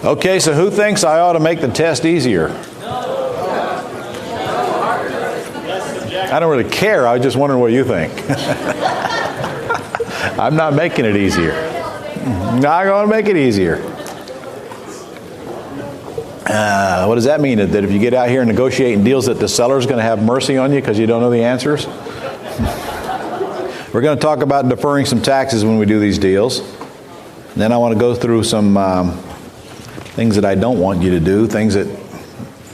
Okay, so who thinks I ought to make the test easier? I don't really care. I was just wondering what you think. I'm not making it easier. Not going to make it easier. What does that mean? That if you get out here and negotiating deals that the seller's going to have mercy on you because you don't know the answers? We're going to talk about deferring some taxes when we do these deals. Then I want to go through some things that I don't want you to do, things that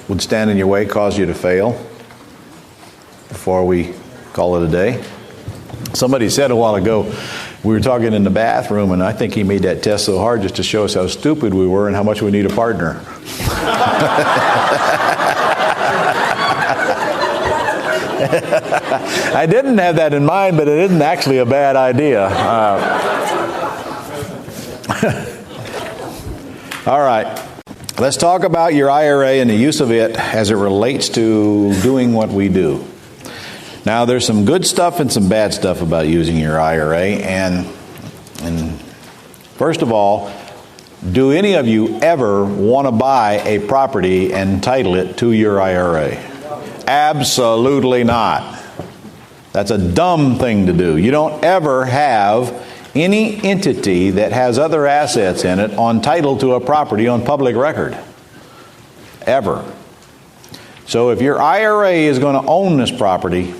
would stand in your way, cause you to fail, before we call it a day. Somebody said a while ago, we were talking in the bathroom, and I think he made that test so hard just to show us how stupid we were and how much we need a partner. I didn't have that in mind, but it isn't actually a bad idea. All right. Let's talk about your IRA and the use of it as it relates to doing what we do. Now, there's some good stuff and some bad stuff about using your IRA. And first of all, do any of you ever want to buy a property and title it to your IRA? Absolutely not. That's a dumb thing to do. You don't ever have any entity that has other assets in it on title to a property on public record. Ever. So if your IRA is going to own this property,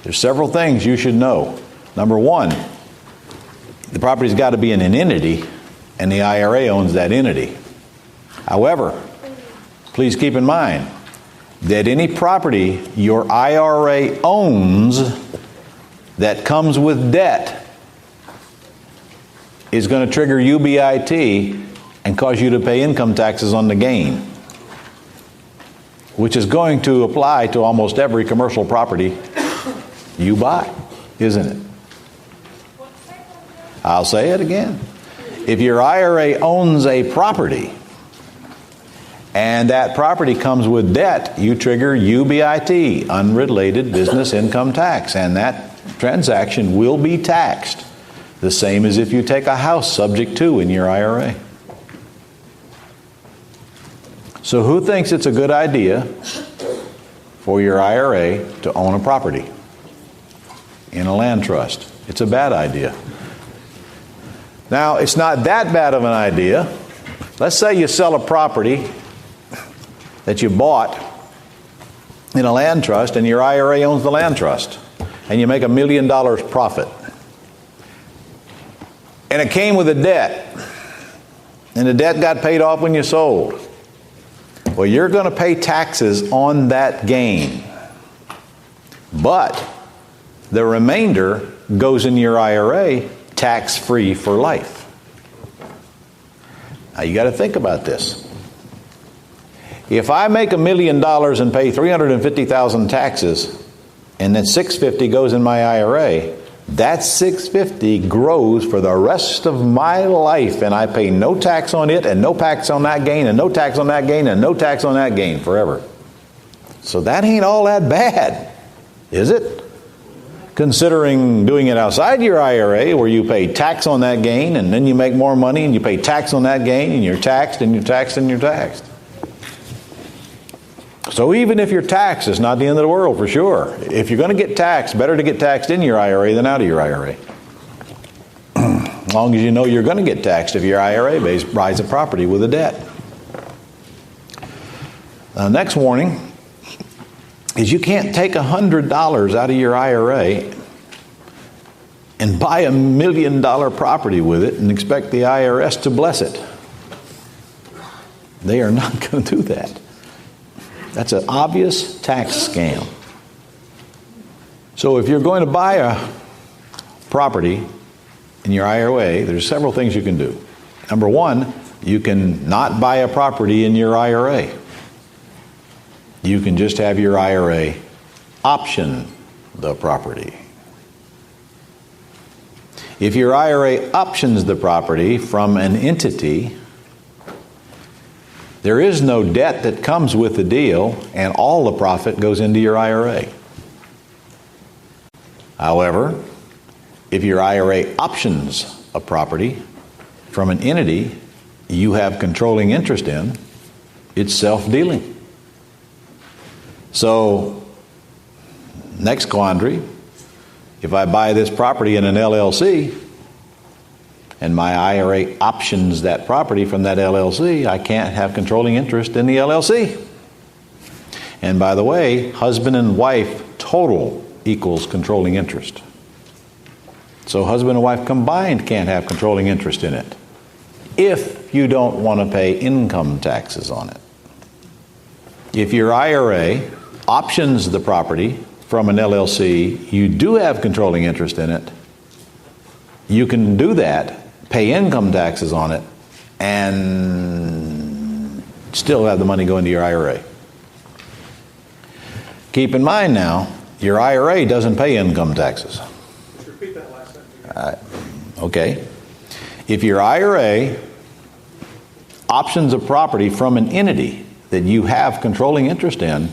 there's several things you should know. Number one, the property's got to be in an entity, and the IRA owns that entity. However, please keep in mind that any property your IRA owns that comes with debt is going to trigger UBIT and cause you to pay income taxes on the gain, which is going to apply to almost every commercial property you buy, isn't it? I'll say it again. If your IRA owns a property and that property comes with debt, you trigger UBIT, unrelated business income tax, and that transaction will be taxed. The same as if you take a house subject to in your IRA. So who thinks it's a good idea for your IRA to own a property in a land trust? It's a bad idea. Now, it's not that bad of an idea. Let's say you sell a property that you bought in a land trust and your IRA owns the land trust and you make $1 million profit. And it came with a debt. And the debt got paid off when you sold. Well, you're going to pay taxes on that gain. But the remainder goes in your IRA tax-free for life. Now, you got to think about this. If I make $1 million and pay $350,000 taxes, and then $650,000 goes in my IRA, that $650,000 grows for the rest of my life, and I pay no tax on it, and no tax on that gain, and no tax on that gain, and no tax on that gain forever. So that ain't all that bad, is it? Considering doing it outside your IRA, where you pay tax on that gain, and then you make more money, and you pay tax on that gain, and you're taxed, and you're taxed, and you're taxed. So even if you're taxed, it's not the end of the world for sure. If you're going to get taxed, better to get taxed in your IRA than out of your IRA. As long as you know you're going to get taxed if your IRA buys a property with a debt. Next warning is you can't take $100 out of your IRA and buy $1 million property with it and expect the IRS to bless it. They are not going to do that. That's an obvious tax scam. So if you're going to buy a property in your IRA, there's several things you can do. Number one, you can not buy a property in your IRA. You can just have your IRA option the property. If your IRA options the property from an entity, there is no debt that comes with the deal, and all the profit goes into your IRA. However, if your IRA options a property from an entity, you have controlling interest in, it's self-dealing. So, next quandary, if I buy this property in an LLC and my IRA options that property from that LLC, I can't have controlling interest in the LLC. And by the way, husband and wife total equals controlling interest. So husband and wife combined can't have controlling interest in it if you don't want to pay income taxes on it. If your IRA options the property from an LLC, you do have controlling interest in it. You can do that, pay income taxes on it, and still have the money go into your IRA. Keep in mind now, your IRA doesn't pay income taxes. Just repeat that last sentence. Okay. If your IRA options a property from an entity that you have controlling interest in,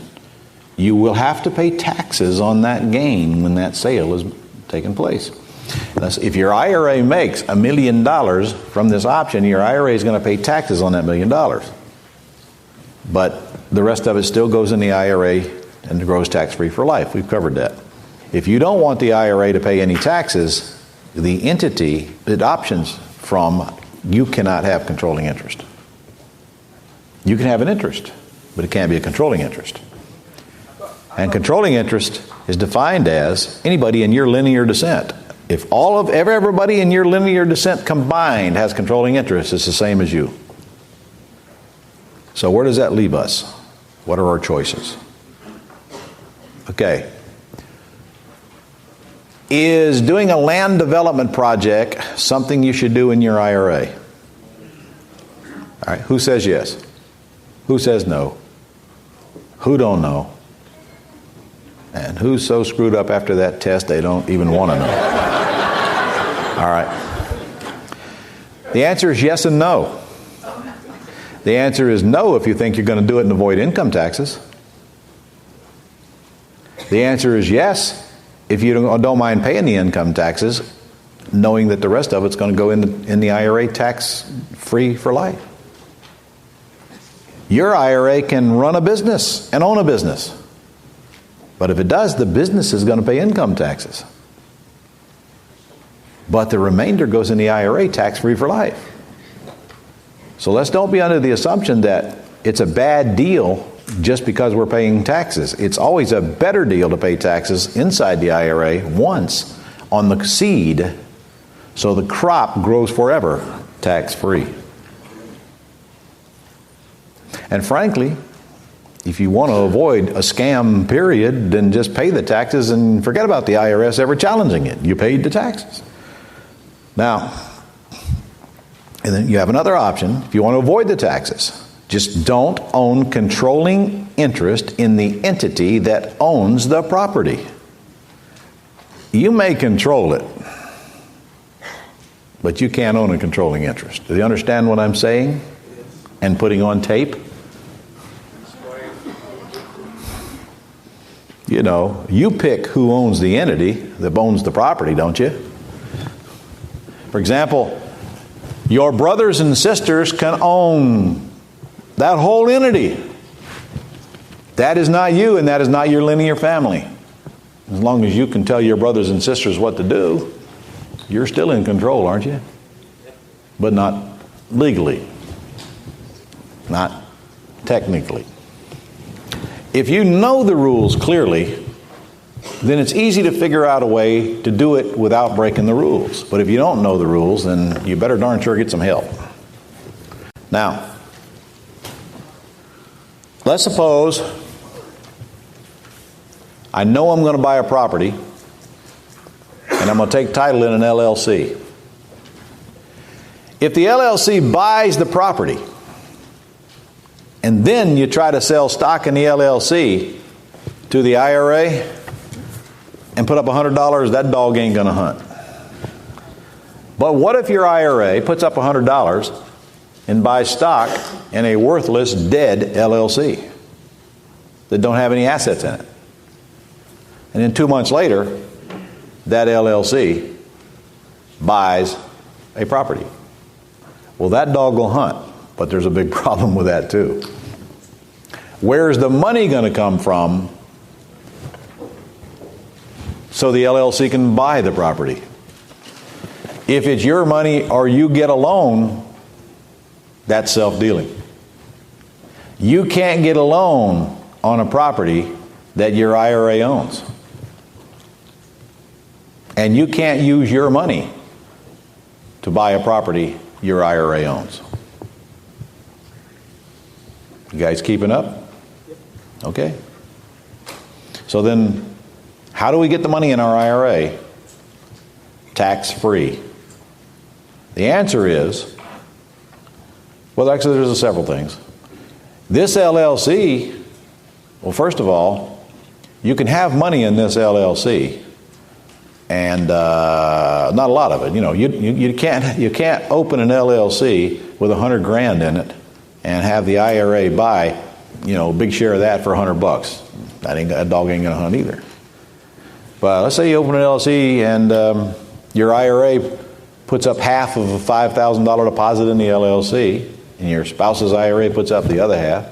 you will have to pay taxes on that gain when that sale is taking place. If your IRA makes $1 million from this option, your IRA is going to pay taxes on that $1 million. But the rest of it still goes in the IRA and grows tax-free for life. We've covered that. If you don't want the IRA to pay any taxes, the entity it options from, you cannot have controlling interest. You can have an interest, but it can't be a controlling interest. And controlling interest is defined as anybody in your linear descent. If everybody in your linear descent combined has controlling interest, it's the same as you. So where does that leave us? What are our choices? Okay. Is doing a land development project something you should do in your IRA? All right, who says yes? Who says no? Who don't know? And who's so screwed up after that test they don't even want to know? All right. The answer is yes and no. The answer is no if you think you're going to do it and avoid income taxes. The answer is yes if you don't mind paying the income taxes, knowing that the rest of it's going to go in the IRA tax-free for life. Your IRA can run a business and own a business. But if it does, the business is going to pay income taxes. But the remainder goes in the IRA tax-free for life. So let's don't be under the assumption that it's a bad deal just because we're paying taxes. It's always a better deal to pay taxes inside the IRA once on the seed, so the crop grows forever tax-free. And frankly, if you want to avoid a scam period, then just pay the taxes and forget about the IRS ever challenging it. You paid the taxes. Now, and then you have another option if you want to avoid the taxes. Just don't own controlling interest in the entity that owns the property. You may control it, but you can't own a controlling interest. Do you understand what I'm saying and putting on tape? You know, you pick who owns the entity that owns the property, don't you? For example, your brothers and sisters can own that whole entity. That is not you, and that is not your linear family. As long as you can tell your brothers and sisters what to do, you're still in control, aren't you? But not legally. Not technically. If you know the rules clearly, then it's easy to figure out a way to do it without breaking the rules. But if you don't know the rules, then you better darn sure get some help. Now, let's suppose I know I'm going to buy a property and I'm going to take title in an LLC. If the LLC buys the property and then you try to sell stock in the LLC to the IRA and put up $100, that dog ain't going to hunt. But what if your IRA puts up $100 and buys stock in a worthless, dead LLC that don't have any assets in it? And then 2 months later, that LLC buys a property. Well, that dog will hunt, but there's a big problem with that too. Where's the money going to come from so the LLC can buy the property? If it's your money or you get a loan, that's self-dealing. You can't get a loan on a property that your IRA owns. And you can't use your money to buy a property your IRA owns. You guys keeping up? Okay. So then, how do we get the money in our IRA tax-free? The answer is, well, actually there's several things. This LLC, well, first of all, you can have money in this LLC, and not a lot of it. You know, you can't open an LLC with $100,000 in it and have the IRA buy, you know, a big share of that for $100. That dog ain't gonna hunt either. But let's say you open an LLC and your IRA puts up half of a $5,000 deposit in the LLC, and your spouse's IRA puts up the other half.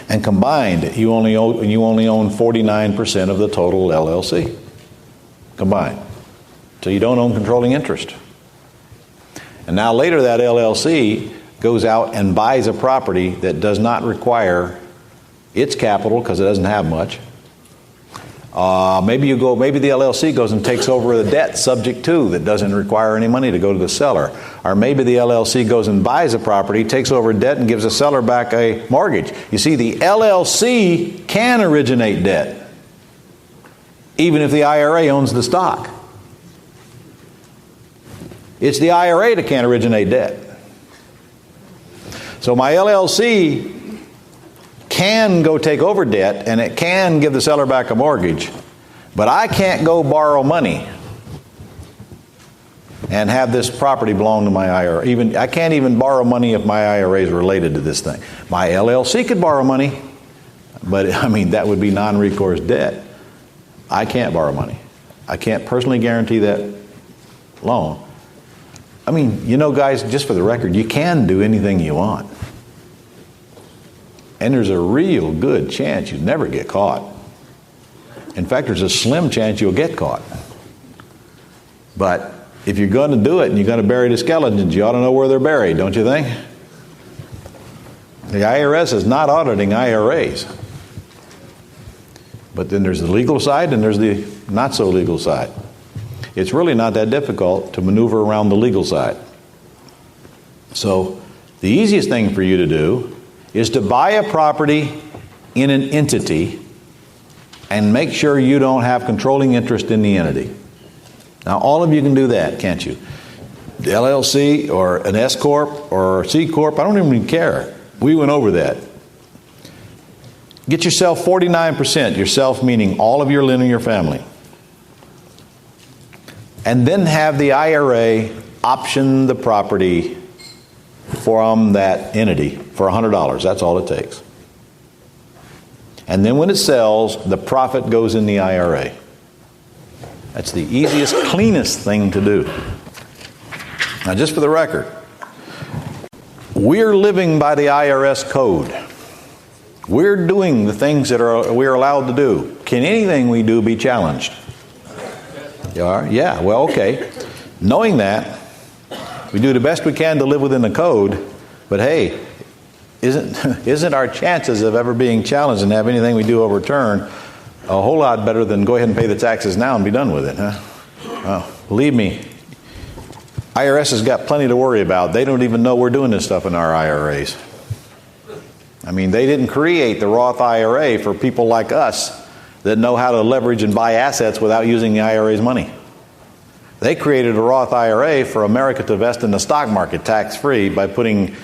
And combined, you only own 49% of the total LLC. Combined. So you don't own controlling interest. And now later that LLC goes out and buys a property that does not require its capital because it doesn't have much. Maybe the LLC goes and takes over the debt subject to that doesn't require any money to go to the seller. Or maybe the LLC goes and buys a property, takes over debt, and gives the seller back a mortgage. You see, the LLC can originate debt, even if the IRA owns the stock. It's the IRA that can't originate debt. So my LLC can go take over debt, and it can give the seller back a mortgage, but I can't go borrow money and have this property belong to my IRA. I can't even borrow money if my IRA is related to this thing. My LLC could borrow money, but I mean, that would be non-recourse debt. I can't borrow money. I can't personally guarantee that loan. I mean, you know, guys, just for the record, you can do anything you want. And there's a real good chance you'd never get caught. In fact, there's a slim chance you'll get caught. But if you're going to do it and you're going to bury the skeletons, you ought to know where they're buried, don't you think? The IRS is not auditing IRAs. But then there's the legal side and there's the not so legal side. It's really not that difficult to maneuver around the legal side. So the easiest thing for you to do is to buy a property in an entity and make sure you don't have controlling interest in the entity. Now, all of you can do that, can't you? The LLC or an S Corp or C Corp, I don't even care. We went over that. Get yourself 49%, yourself meaning all of your linear family. And then have the IRA option the property from that entity for $100. That's all it takes. And then when it sells, the profit goes in the IRA. That's the easiest, cleanest thing to do. Now, just for the record, we're living by the IRS code. We're doing the things that we're allowed to do. Can anything we do be challenged? You are? Yeah, well, okay. Knowing that, we do the best we can to live within the code, but hey, isn't our chances of ever being challenged and have anything we do overturned a whole lot better than go ahead and pay the taxes now and be done with it, huh? Well, believe me, IRS has got plenty to worry about. They don't even know we're doing this stuff in our IRAs. I mean, they didn't create the Roth IRA for people like us that know how to leverage and buy assets without using the IRA's money. They created a Roth IRA for America to invest in the stock market tax-free by putting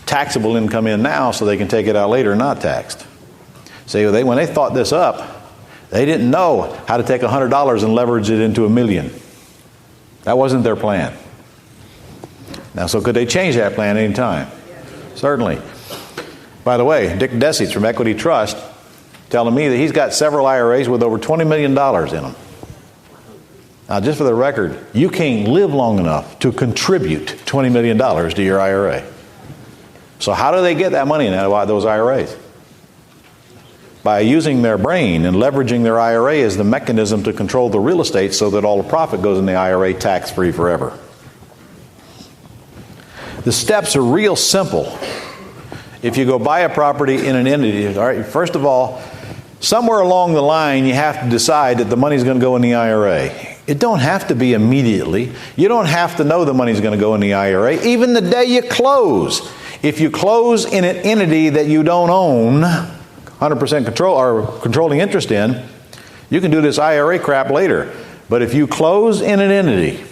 taxable income in now so they can take it out later not taxed. See, when they thought this up, they didn't know how to take $100 and leverage it into $1 million. That wasn't their plan. Now, so could they change that plan any time? Certainly. By the way, Dick Desies from Equity Trust telling me that he's got several IRAs with over $20 million in them. Now, just for the record, you can't live long enough to contribute $20 million to your IRA. So how do they get that money in those IRAs? By using their brain and leveraging their IRA as the mechanism to control the real estate so that all the profit goes in the IRA tax-free forever. The steps are real simple. If you go buy a property in an entity, all right, first of all, somewhere along the line you have to decide that the money's going to go in the IRA. It don't have to be immediately. You don't have to know the money's going to go in the IRA even the day you close. If you close in an entity that you don't own 100% control or controlling interest in, you can do this IRA crap later. But if you close in an entity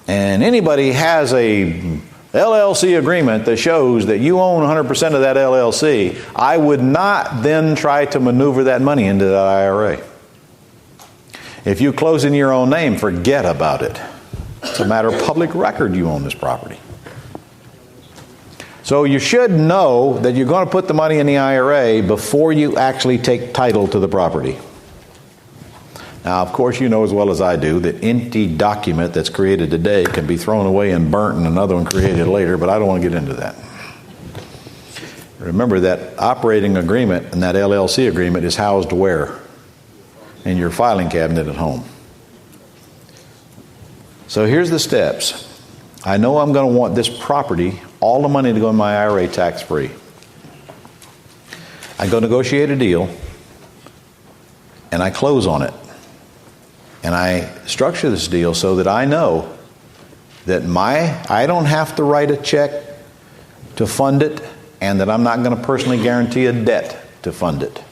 and anybody has a LLC agreement that shows that you own 100% of that LLC, I would not then try to maneuver that money into that IRA. If you close in your own name, forget about it. It's a matter of public record you own this property. So you should know that you're going to put the money in the IRA before you actually take title to the property. Now, of course, you know as well as I do that any document that's created today can be thrown away and burnt and another one created later, but I don't want to get into that. Remember that operating agreement and that LLC agreement is housed where? In your filing cabinet at home. So here's the steps. I know I'm going to want this property, all the money to go in my IRA tax-free. I go negotiate a deal and I close on it. And I structure this deal so that I know that I don't have to write a check to fund it, and that I'm not going to personally guarantee a debt to fund it.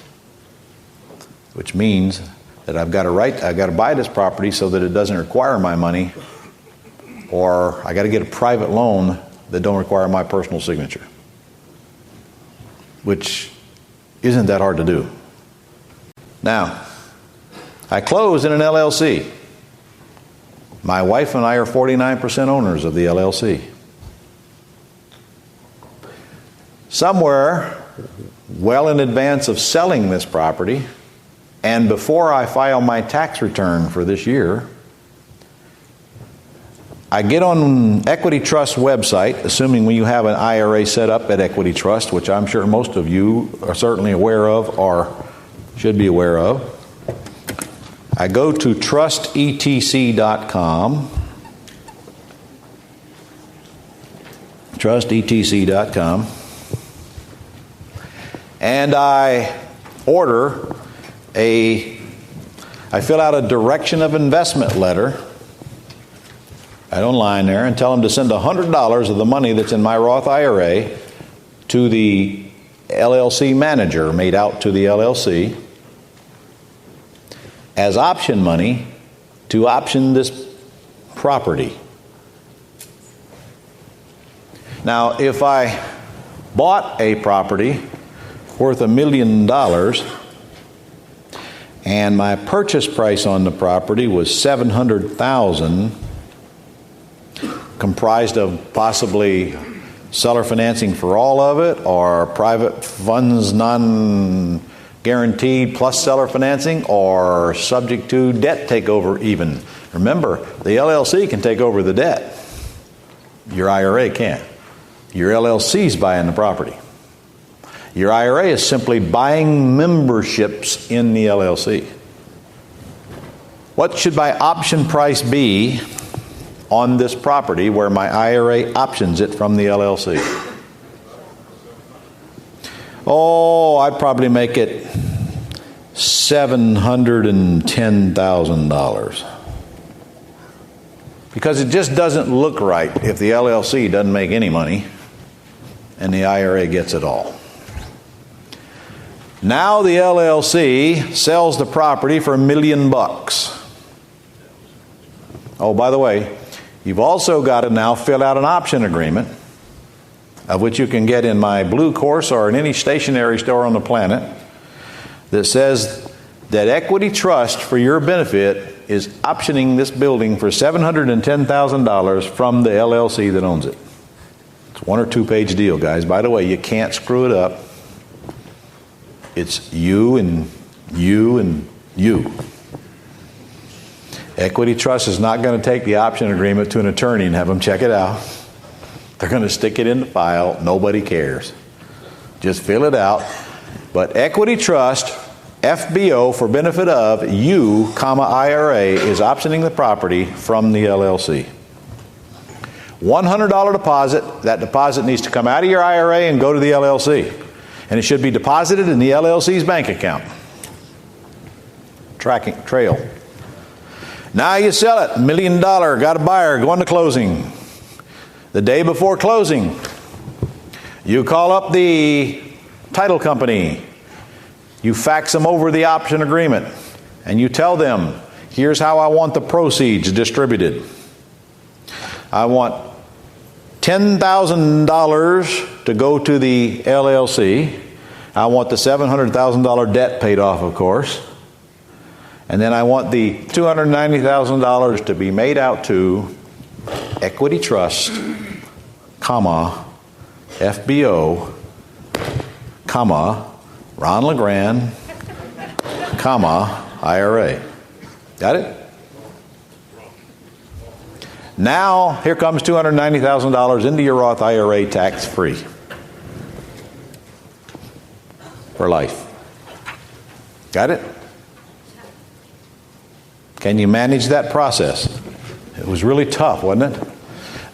Which means that I've got to buy this property so that it doesn't require my money, or I got to get a private loan that don't require my personal signature. Which isn't that hard to do. Now, I close in an LLC. My wife and I are 49% owners of the LLC. Somewhere well in advance of selling this property, and before I file my tax return for this year, I get on Equity Trust website, assuming when you have an IRA set up at Equity Trust, which I'm sure most of you are certainly aware of or should be aware of. I go to trustetc.com, trustetc.com, and I fill out a direction of investment letter right online there and tell them to send $100 of the money that's in my Roth IRA to the LLC manager made out to the LLC as option money to option this property. Now, if I bought a property worth $1 million and my purchase price on the property was $700,000, comprised of possibly seller financing for all of it or private funds non-guaranteed plus seller financing or subject to debt takeover even. Remember, the LLC can take over the debt. Your IRA can't. Your LLC's buying the property. Your IRA is simply buying memberships in the LLC. What should my option price be on this property where my IRA options it from the LLC? Oh, I'd probably make it $710,000. Because it just doesn't look right if the LLC doesn't make any money and the IRA gets it all. Now the LLC sells the property for $1 million. Oh, by the way, you've also got to now fill out an option agreement, of which you can get in my Blue Course or in any stationery store on the planet, that says that Equity Trust, for your benefit, is optioning this building for $710,000 from the LLC that owns it. It's 1 or 2 page deal, guys. By the way, you can't screw it up. It's you and you and you. Equity Trust is not going to take the option agreement to an attorney and have them check it out. They're going to stick it in the file. Nobody cares. Just fill it out. But Equity Trust, FBO, for benefit of you, IRA, is optioning the property from the LLC. $100 deposit. That deposit needs to come out of your IRA and go to the LLC. And it should be deposited in the LLC's bank account. Tracking trail. Now you sell it, $1 million, got a buyer, going to closing. The day before closing, you call up the title company. You fax them over the option agreement, and you tell them, here's how I want the proceeds distributed. I want $10,000 to go to the LLC. I want the $700,000 debt paid off, of course. And then I want the $290,000 to be made out to Equity Trust, FBO, Ron LeGrand, IRA. Got it? Now, here comes $290,000 into your Roth IRA tax-free for life. Got it? Can you manage that process? It was really tough, wasn't it?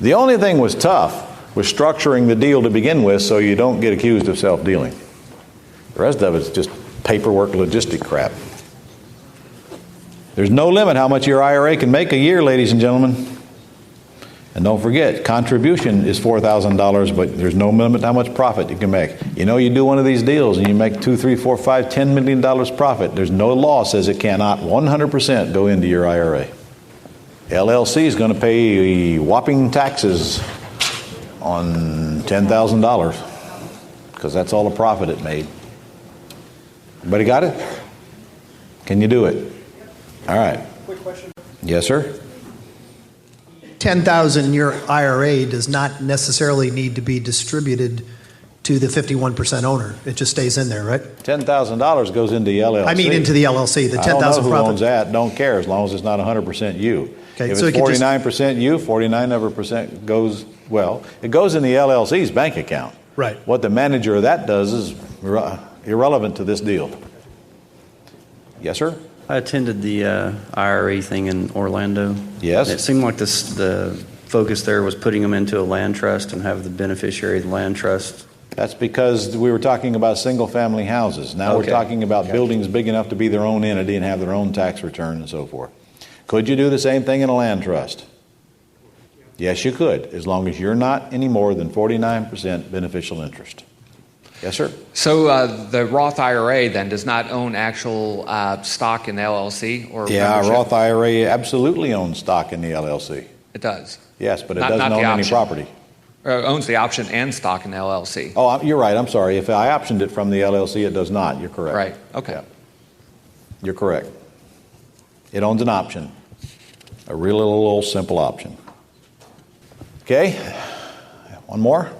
The only thing was tough was structuring the deal to begin with so you don't get accused of self-dealing. The rest of it's just paperwork, logistic crap. There's no limit how much your IRA can make a year, ladies and gentlemen. And don't forget, contribution is $4,000, but there's no limit how much profit you can make. You know, you do one of these deals and you make $2, $3, $4, $5, $10 million profit. There's no law says it cannot 100% go into your IRA. LLC is going to pay whopping taxes on $10,000 because that's all the profit it made. Everybody got it? Can you do it? All right. Quick question. Yes, sir. $10,000 in your IRA does not necessarily need to be distributed to the 51% owner. It just stays in there, right? $10,000 goes into the LLC. I mean into the LLC, the $10,000 I don't know who profit. owns that. Don't care as long as it's not 100% you. Okay, If so it's it could just- 49% you, 49% goes, well, it goes in the LLC's bank account. Right. What the manager of that does is irrelevant to this deal. Yes, sir? I attended the IRA thing in Orlando. Yes. It seemed like the focus there was putting them into a land trust and have the beneficiary of the land trust. That's because we were talking about single-family houses. Now we're Okay. talking about buildings big enough to be their own entity and have their own tax return and so forth. Could you do the same thing in a land trust? Yes, you could, as long as you're not any more than 49% beneficial interest. Yes, sir? So the Roth IRA then does not own actual stock in the LLC or Yeah, membership? Roth IRA absolutely owns stock in the LLC. It does. Yes, but it Not doesn't the own any option. property. Owns the option and stock in the LLC. Oh, you're right. I'm sorry. If I optioned it from the LLC, it does not. You're correct. Right. Okay. Yeah. You're correct. It owns an option. A real little old simple option. Okay. One more.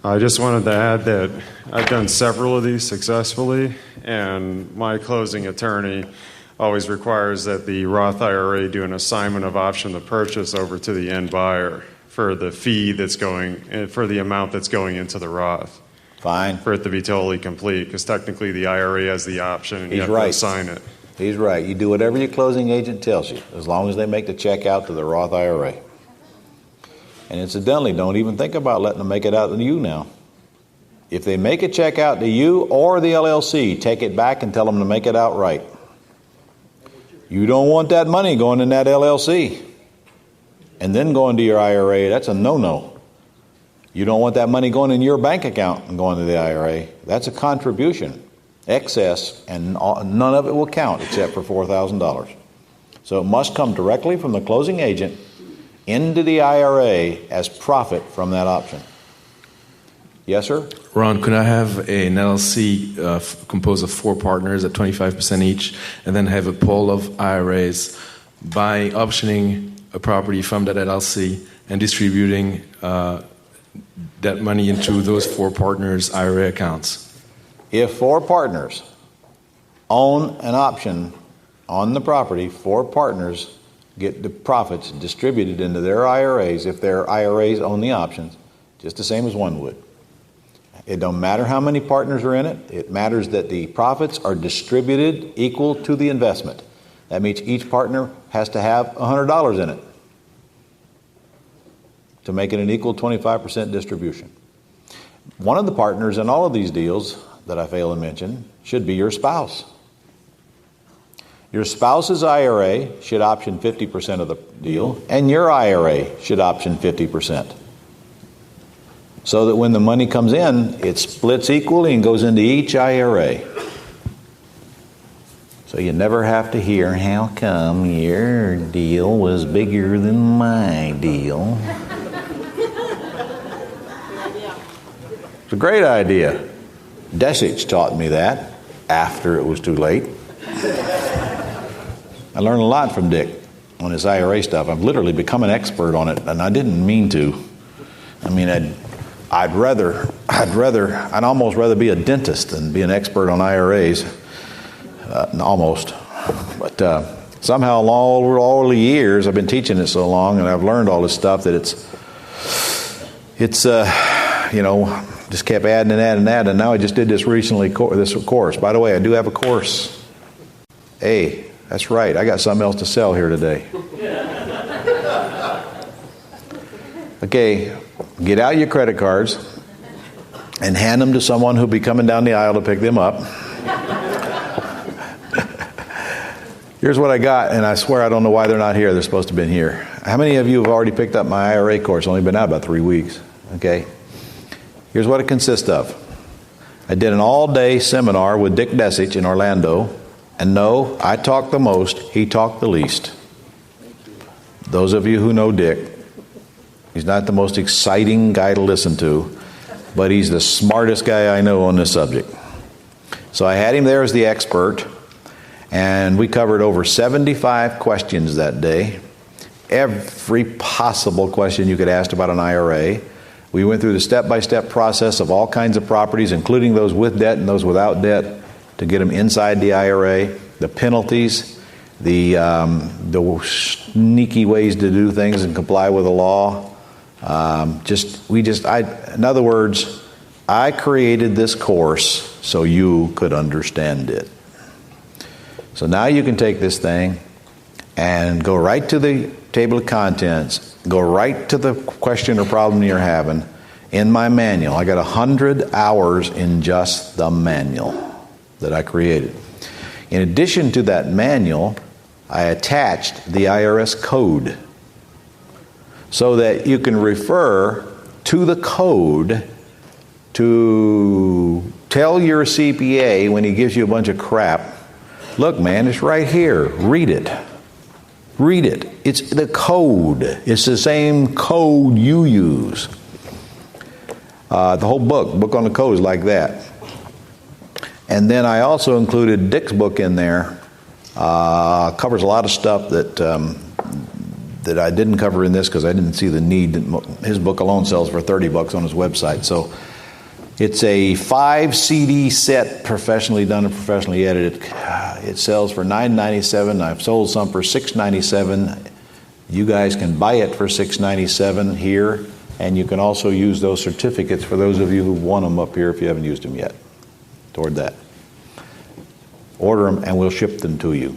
I just wanted to add that I've done several of these successfully, and my closing attorney always requires that the Roth IRA do an assignment of option to purchase over to the end buyer for the fee that's going, for the amount that's going into the Roth, Fine. for it to be totally complete, because technically the IRA has the option and you He's have right. to assign it. He's right. You do whatever your closing agent tells you, as long as they make the check out to the Roth IRA. And incidentally, don't even think about letting them make it out to you now. If they make a check out to you or the LLC, take it back and tell them to make it out right. You don't want that money going in that LLC and then going to your IRA. That's a no-no. You don't want that money going in your bank account and going to the IRA. That's a contribution, excess, and none of it will count except for $4,000. So it must come directly from the closing agent into the IRA as profit from that option. Yes, sir? Ron, could I have an LLC composed of 4 partners at 25% each, and then have a pool of IRAs by optioning a property from that LLC and distributing that money into those 4 partners' IRA accounts? If 4 partners own an option on the property, 4 partners get the profits distributed into their IRAs if their IRAs own the options, just the same as one would. It don't matter how many partners are in it. It matters that the profits are distributed equal to the investment. That means each partner has to have $100 in it to make it an equal 25% distribution. One of the partners in all of these deals that I fail to mention should be your spouse. Your spouse's IRA should option 50% of the deal, and your IRA should option 50%. So that when the money comes in, it splits equally and goes into each IRA. So you never have to hear, how come your deal was bigger than my deal? It's a great idea. Desich taught me that after it was too late. I learned a lot from Dick on his IRA stuff. I've literally become an expert on it, and I didn't mean to. I mean, I'd almost rather be a dentist than be an expert on IRAs. Almost. But somehow all the years I've been teaching it so long, and I've learned all this stuff that it's just kept adding and adding and adding. And now I just did this recently, this course. By the way, I do have a course. Hey, that's right. I got something else to sell here today. Okay, get out your credit cards and hand them to someone who'll be coming down the aisle to pick them up. Here's what I got, and I swear I don't know why they're not here. They're supposed to have been here. How many of you have already picked up my IRA course? Only been out about 3 weeks. Okay. Here's what it consists of. I did an all-day seminar with Dick Desich in Orlando, and no, I talked the most, he talked the least. Those of you who know Dick, he's not the most exciting guy to listen to, but he's the smartest guy I know on this subject. So I had him there as the expert, and we covered over 75 questions that day. Every possible question you could ask about an IRA. We went through the step-by-step process of all kinds of properties, including those with debt and those without debt, to get them inside the IRA, the penalties, the sneaky ways to do things and comply with the law. In other words, I created this course so you could understand it. So now you can take this thing and go right to the table of contents, go right to the question or problem you're having. In my manual, I got 100 hours in just the manual that I created. In addition to that manual, I attached the IRS code so that you can refer to the code to tell your CPA when he gives you a bunch of crap, look, man, it's right here. Read it. Read it. It's the code. It's the same code you use. The whole book on the code is like that. And then I also included Dick's book in there. Covers a lot of stuff that I didn't cover in this because I didn't see the need. His book alone sells for $30 on his website. So it's a 5 CD set, professionally done and professionally edited. It sells for $9.97. I've sold some for $6.97. You guys can buy it for $6.97 here, and you can also use those certificates for those of you who want them up here if you haven't used them yet. Toward that. Order them and we'll ship them to you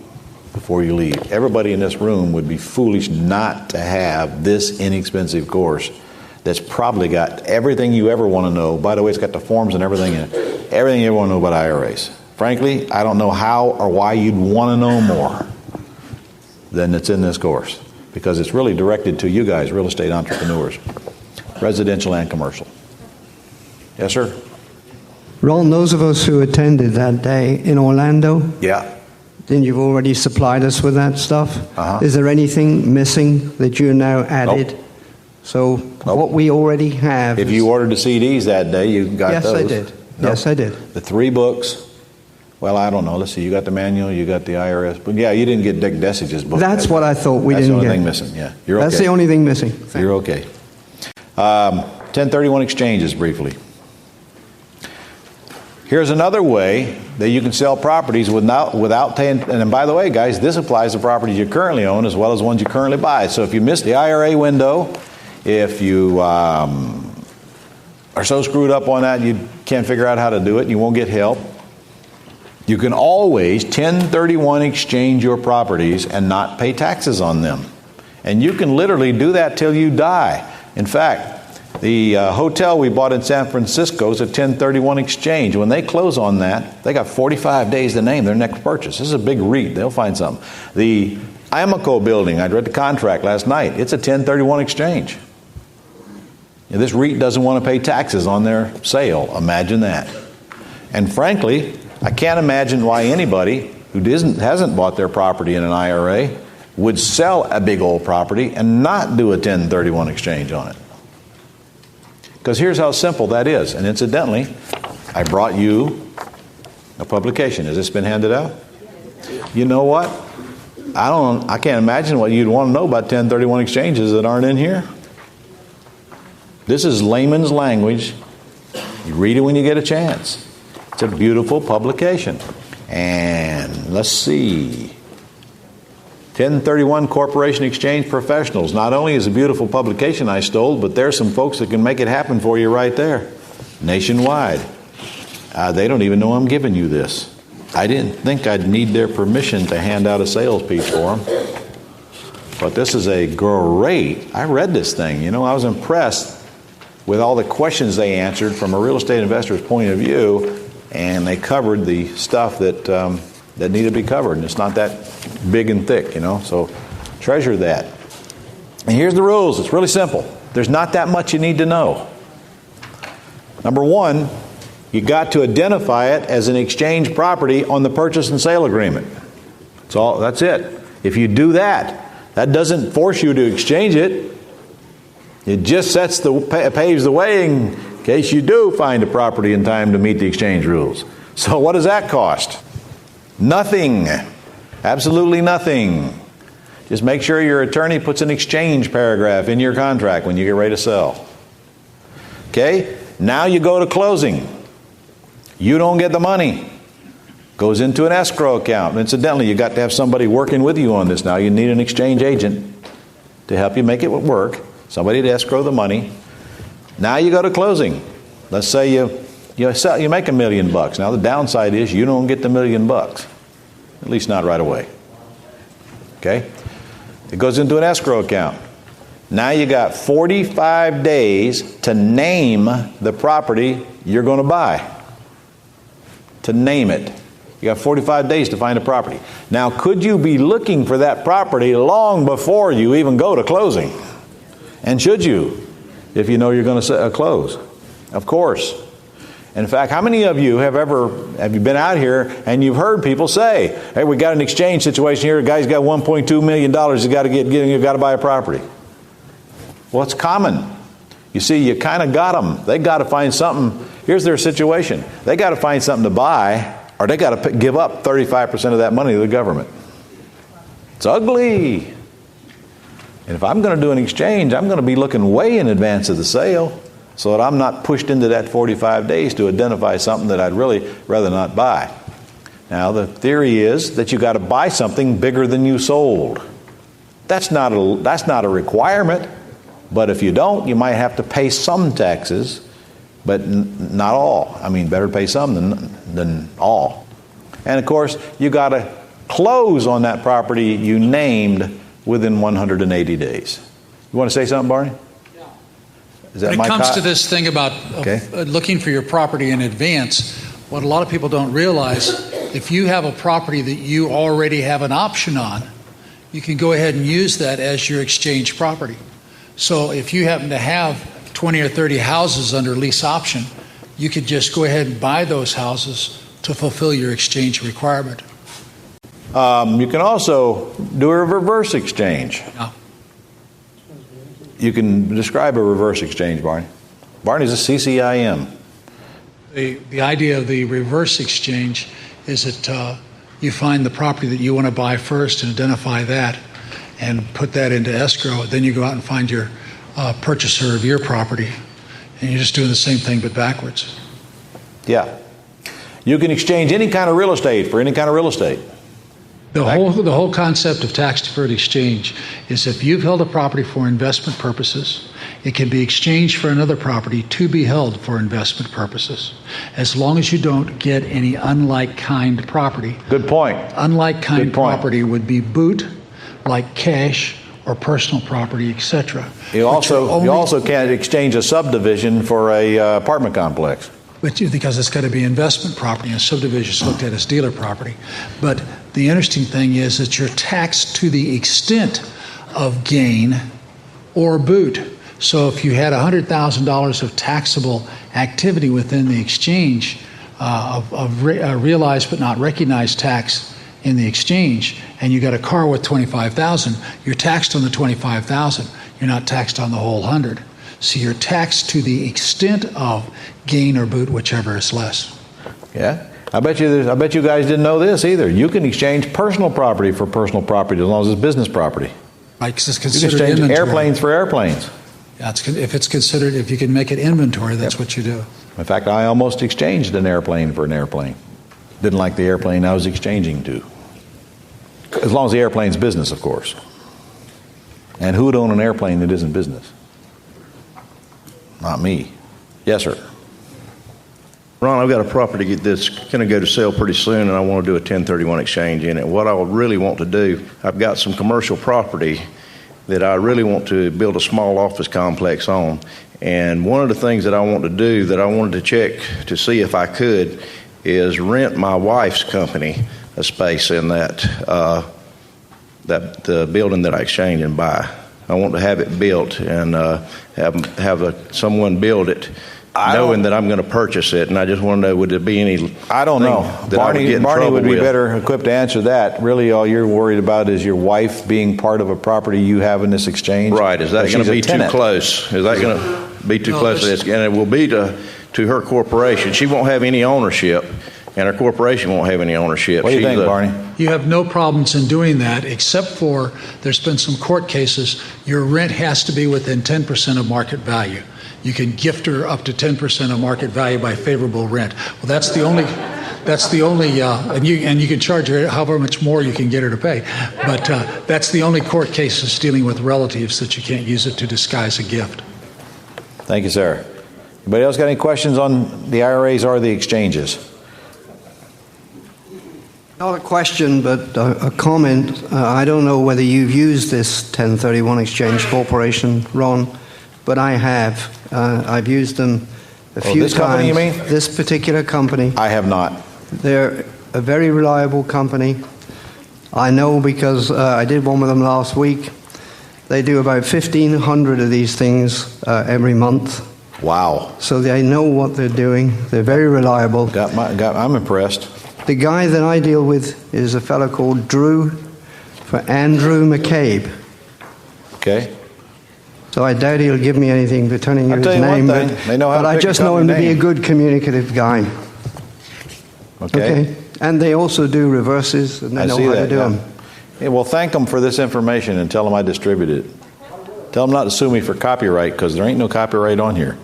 before you leave. Everybody in this room would be foolish not to have this inexpensive course that's probably got everything you ever want to know. By the way, it's got the forms and everything in it. Everything you ever want to know about IRAs. Frankly, I don't know how or why you'd want to know more than it's in this course, because it's really directed to you guys, real estate entrepreneurs, residential and commercial. Yes, sir? Ron, those of us who attended that day in Orlando, Yeah. then you've already supplied us with that stuff. Uh-huh. Is there anything missing that you now added? Nope. So what we already have. If you ordered the CDs that day, you got Yes, those. I did. Nope. Yes, I did. The 3 books. Well, I don't know. Let's see. You got the manual. You got the IRS. But yeah, you didn't get Dick Desich's book. That's what I thought we That's didn't the only get. thing missing. Yeah, you're okay. That's the only thing missing. You're okay. 1031 exchanges briefly. Here's another way that you can sell properties without paying, and by the way, guys, this applies to properties you currently own as well as ones you currently buy. So if you missed the IRA window, if you are so screwed up on that you can't figure out how to do it, you won't get help, you can always 1031 exchange your properties and not pay taxes on them. And you can literally do that till you die. In fact, the hotel we bought in San Francisco is a 1031 exchange. When they close on that, they got 45 days to name their next purchase. This is a big REIT. They'll find something. The Amoco building, I read the contract last night. It's a 1031 exchange. And this REIT doesn't want to pay taxes on their sale. Imagine that. And frankly, I can't imagine why anybody who hasn't bought their property in an IRA would sell a big old property and not do a 1031 exchange on it. Because here's how simple that is. And incidentally, I brought you a publication. Has this been handed out? You know what? I can't imagine what you'd want to know about 1031 exchanges that aren't in here. This is layman's language. You read it when you get a chance. It's a beautiful publication. And let's see. 1031 Corporation Exchange Professionals. Not only is a beautiful publication I stole, but there's some folks that can make it happen for you right there. Nationwide. They don't even know I'm giving you this. I didn't think I'd need their permission to hand out a sales pitch for them. But this is a great, I read this thing. You know, I was impressed with all the questions they answered from a real estate investor's point of view, and they covered the stuff that needed to be covered. And it's not that big and thick, you know, so treasure that. And here's the rules. It's really simple. There's not that much you need to know. Number one, you got to identify it as an exchange property on the purchase and sale agreement. That's it. If you do that, that doesn't force you to exchange it. It just paves the way in case you do find a property in time to meet the exchange rules. So what does that cost? Nothing. Absolutely nothing. Just make sure your attorney puts an exchange paragraph in your contract when you get ready to sell. Okay? Now you go to closing. You don't get the money. Goes into an escrow account. Incidentally, you got to have somebody working with you on this now. You need an exchange agent to help you make it work. Somebody to escrow the money. Now you go to closing. Let's say you make $1 million. Now the downside is you don't get the $1 million. At least not right away. Okay? It goes into an escrow account. Now you got 45 days to name the property you're going to buy. To name it. You got 45 days to find a property. Now, could you be looking for that property long before you even go to closing? And should you, if you know you're going to close? Of course. In fact, how many of you have you been out here and you've heard people say, "Hey, we got an exchange situation here. A guy's got $1.2 million. He's got to buy a property." Well, it's common. You see, you kind of got them. They got to find something. Here's their situation. They got to find something to buy, or they got to give up 35% of that money to the government. It's ugly. And if I'm going to do an exchange, I'm going to be looking way in advance of the sale so that I'm not pushed into that 45 days to identify something that I'd really rather not buy. Now, the theory is that you got to buy something bigger than you sold. That's not a requirement, but if you don't, you might have to pay some taxes, but not all. I mean, better pay some than all. And of course, you got to close on that property you named within 180 days. You want to say something, Barney? Yeah. Is that when my it comes to this thing about looking for your property in advance, what a lot of people don't realize, if you have a property that you already have an option on, you can go ahead and use that as your exchange property. So if you happen to have 20 or 30 houses under lease option, you could just go ahead and buy those houses to fulfill your exchange requirement. You can also do a reverse exchange. Yeah. You can describe a reverse exchange, Barney. Barney's a CCIM. The idea of the reverse exchange is that you find the property that you want to buy first and identify that and put that into escrow. Then you go out and find your purchaser of your property. And you're just doing the same thing but backwards. Yeah. You can exchange any kind of real estate for any kind of real estate. The whole concept of tax-deferred exchange is if you've held a property for investment purposes, it can be exchanged for another property to be held for investment purposes, as long as you don't get any unlike-kind property. Good point. Unlike-kind Good point. property would be boot, like cash or personal property, etc. You also can't exchange a subdivision for a apartment complex. Because it's got to be investment property, and subdivision is looked at as dealer property. But the interesting thing is that you're taxed to the extent of gain or boot. So if you had $100,000 of taxable activity within the exchange of realized but not recognized tax in the exchange, and you got a car with $25,000, you're taxed on the $25,000. You're not taxed on the whole 100. So you're taxed to the extent of gain or boot, whichever is less. Yeah, I bet you guys didn't know this either. You can exchange personal property for personal property as long as it's business property. Right, 'cause it's You can considered exchange inventory. airplanes for airplanes. Yeah, if you can make it inventory, that's what you do. In fact, I almost exchanged an airplane for an airplane. Didn't like the airplane I was exchanging to. As long as the airplane's business, of course. And who would own an airplane that isn't business? Not me. Yes, sir. Ron, I've got a property that's going to go to sale pretty soon, and I want to do a 1031 exchange in it. What I would really want to do, I've got some commercial property that I really want to build a small office complex on. And one of the things that I want to do that I wanted to check to see if I could is rent my wife's company a space in the building that I exchange and buy. I want to have it built and have someone build it, knowing that I'm going to purchase it. And I just want to know, would there be any? I don't know. Barney would be with? better equipped to answer that. Really, all you're worried about is your wife being part of a property you have in this exchange. Right. Is that going to be too close? Is that going to be too close to this? And it will be to her corporation. She won't have any ownership, and her corporation won't have any ownership. What do you think, Barney? You have no problems in doing that, except for there's been some court cases. Your rent has to be within 10% of market value. You can gift her up to 10% of market value by favorable rent. Well, that's the only, and you can charge her however much more you can get her to pay. But that's the only court case that's dealing with relatives that you can't use it to disguise a gift. Thank you, sir. Anybody else got any questions on the IRAs or the exchanges? Not a question, but a comment. I don't know whether you've used this 1031 Exchange Corporation, Ron, but I have. I've used them a few times. This company, you mean? This particular company. I have not. They're a very reliable company. I know because I did one with them last week. They do about 1,500 of these things every month. Wow. So they know what they're doing. They're very reliable. I'm impressed. The guy that I deal with is a fellow called Drew, for Andrew McCabe. Okay. So I doubt he'll give me anything for telling you I'll his tell you name, one thing. They know how but to I pick just a know him to company be a name. good communicative guy. Okay. And they also do reverses, and they know how to do them. Yeah, well, thank them for this information and tell them I distributed it. Tell them not to sue me for copyright because there ain't no copyright on here.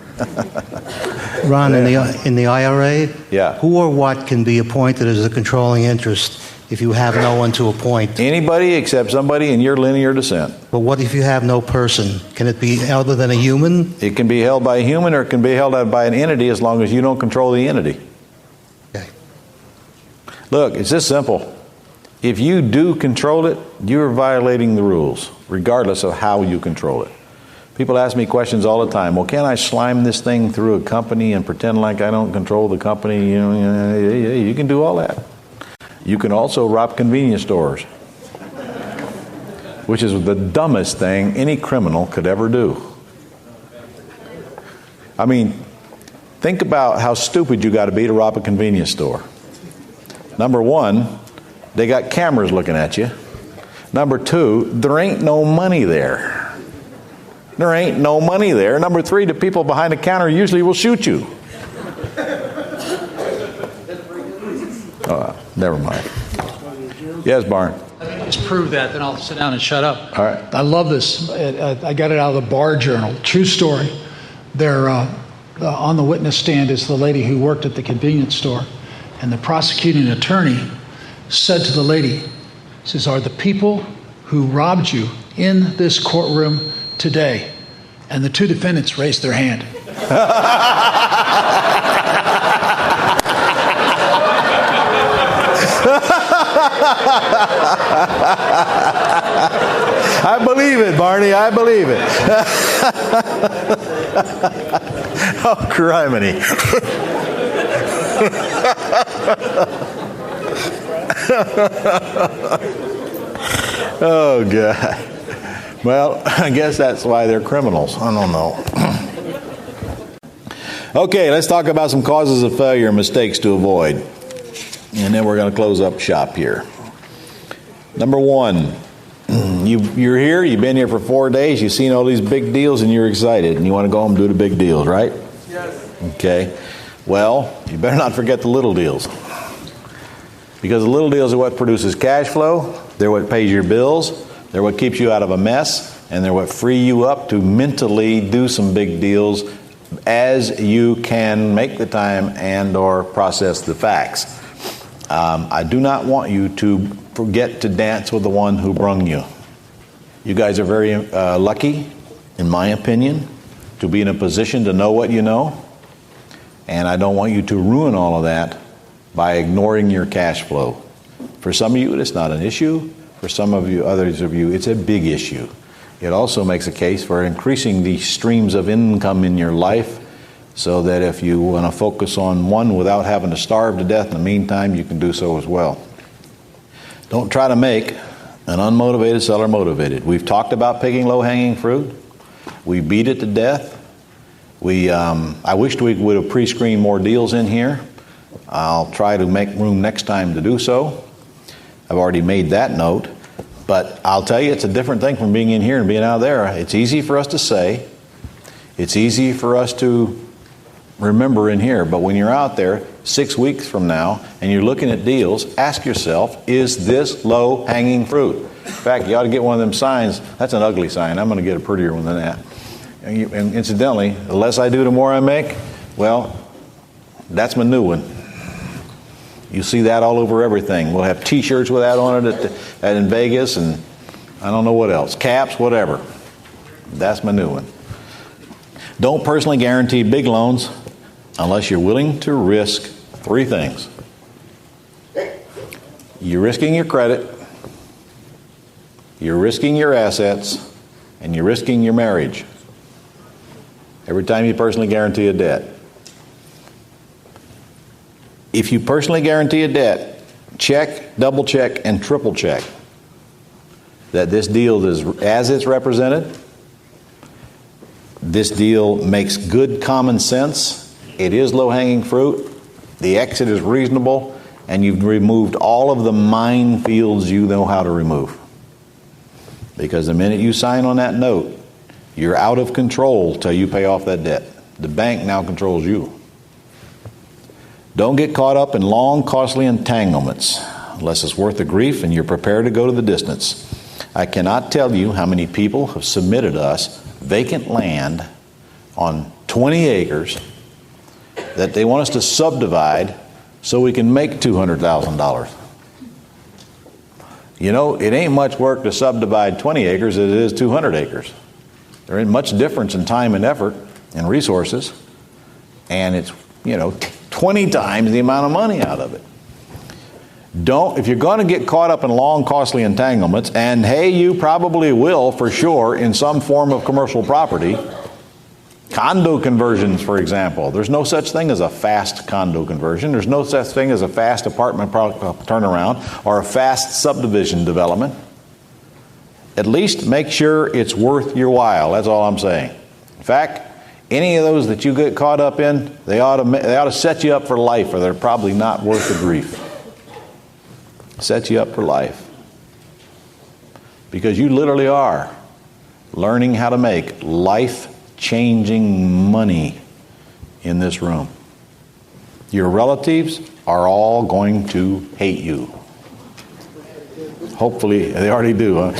Ron, in the IRA, Yeah. who or what can be appointed as a controlling interest if you have no one to appoint? Anybody except somebody in your linear descent. But what if you have no person? Can it be other than a human? It can be held by a human or it can be held by an entity as long as you don't control the entity. Okay. Look, it's this simple. If you do control it, you're violating the rules, regardless of how you control it. People ask me questions all the time. Well, can I slime this thing through a company and pretend like I don't control the company? You can do all that. You can also rob convenience stores, which is the dumbest thing any criminal could ever do. I mean, think about how stupid you got to be to rob a convenience store. Number one, they got cameras looking at you. Number two, there ain't no money there. There ain't no money there. Number three, the people behind the counter usually will shoot you. Never mind. Yes, Barn. Just prove that, then I'll sit down and shut up. All right. I love this. I got it out of the Bar Journal. True story. They're on the witness stand is the lady who worked at the convenience store. And the prosecuting attorney said to the lady, says, "Are the people who robbed you in this courtroom today?" And the two defendants raised their hand. I believe it, Barney. I believe it. Oh, criminy. Oh, God. Well, I guess that's why they're criminals. I don't know. Okay, let's talk about some causes of failure and mistakes to avoid. And then we're going to close up shop here. Number one, you're here, you've been here for 4 days, you've seen all these big deals, and you're excited, and you want to go home and do the big deals, right? Yes. Okay. Well, you better not forget the little deals. Because the little deals are what produces cash flow, they're what pays your bills, they're what keeps you out of a mess, and they're what free you up to mentally do some big deals as you can make the time and or process the facts. I do not want you to forget to dance with the one who brung you. You guys are very lucky, in my opinion, to be in a position to know what you know. And I don't want you to ruin all of that by ignoring your cash flow. For some of you, it's not an issue. For some of you, others of you, it's a big issue. It also makes a case for increasing the streams of income in your life so that if you want to focus on one without having to starve to death in the meantime, you can do so as well. Don't try to make an unmotivated seller motivated. We've talked about picking low-hanging fruit. We beat it to death. I wished we would have pre-screened more deals in here. I'll try to make room next time to do so. I've already made that note. But I'll tell you, it's a different thing from being in here and being out there. It's easy for us to say. It's easy for us to remember in here. But when you're out there 6 weeks from now and you're looking at deals, ask yourself, is this low-hanging fruit? In fact, you ought to get one of them signs. That's an ugly sign. I'm going to get a prettier one than that. And incidentally, the less I do, the more I make. Well, that's my new one. You see that all over everything. We'll have T-shirts with that on it in Vegas, and I don't know what else. Caps, whatever. That's my new one. Don't personally guarantee big loans unless you're willing to risk 3 things. You're risking your credit, you're risking your assets, and you're risking your marriage. Every time you personally guarantee a debt. If you personally guarantee a debt, check, double check, and triple check that this deal is as it's represented. This deal makes good common sense. It is low-hanging fruit. The exit is reasonable, and you've removed all of the minefields you know how to remove. Because the minute you sign on that note, you're out of control till you pay off that debt. The bank now controls you. Don't get caught up in long, costly entanglements unless it's worth the grief and you're prepared to go to the distance. I cannot tell you how many people have submitted us vacant land on 20 acres that they want us to subdivide so we can make $200,000. You know, it ain't much work to subdivide 20 acres as it is 200 acres. There ain't much difference in time and effort and resources, and it's, 20 times the amount of money out of it. If you're going to get caught up in long, costly entanglements, and hey, you probably will for sure in some form of commercial property, condo conversions, for example. There's no such thing as a fast condo conversion. There's no such thing as a fast apartment turnaround or a fast subdivision development. At least make sure it's worth your while. That's all I'm saying. In fact, any of those that you get caught up in, they ought to set you up for life, or they're probably not worth the grief. Set you up for life. Because you literally are learning how to make life-changing money in this room. Your relatives are all going to hate you. Hopefully, they already do.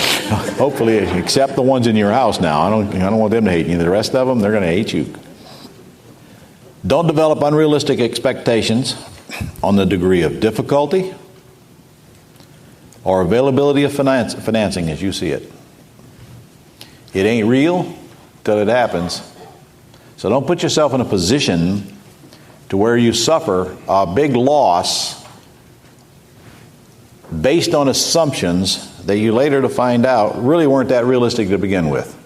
Hopefully, except the ones in your house now. I don't want them to hate you. The rest of them, they're going to hate you. Don't develop unrealistic expectations. on the degree of difficulty or availability of financing as you see it. It ain't real till it happens. So don't put yourself in a position to where you suffer a big loss based on assumptions that you later to find out really weren't that realistic to begin with.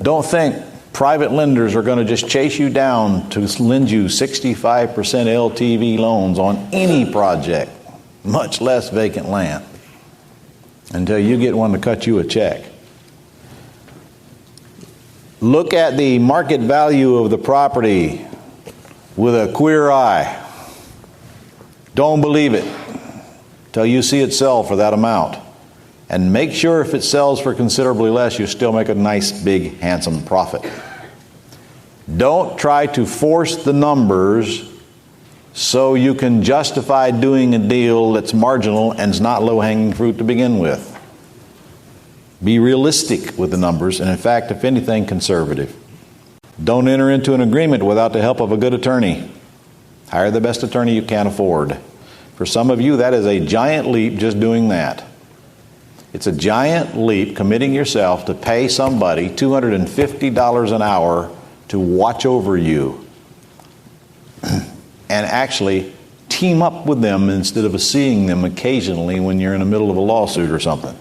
Don't think private lenders are going to just chase you down to lend you 65% LTV loans on any project, much less vacant land, until you get one to cut you a check. Look at the market value of the property with a queer eye. Don't believe it till you see it sell for that amount. And make sure if it sells for considerably less, you still make a nice, big, handsome profit. Don't try to force the numbers so you can justify doing a deal that's marginal and is not low-hanging fruit to begin with. Be realistic with the numbers, and in fact, if anything, conservative. Don't enter into an agreement without the help of a good attorney. Hire the best attorney you can afford. For some of you, that is a giant leap just doing that. It's a giant leap committing yourself to pay somebody $250 an hour to watch over you and actually team up with them instead of seeing them occasionally when you're in the middle of a lawsuit or something.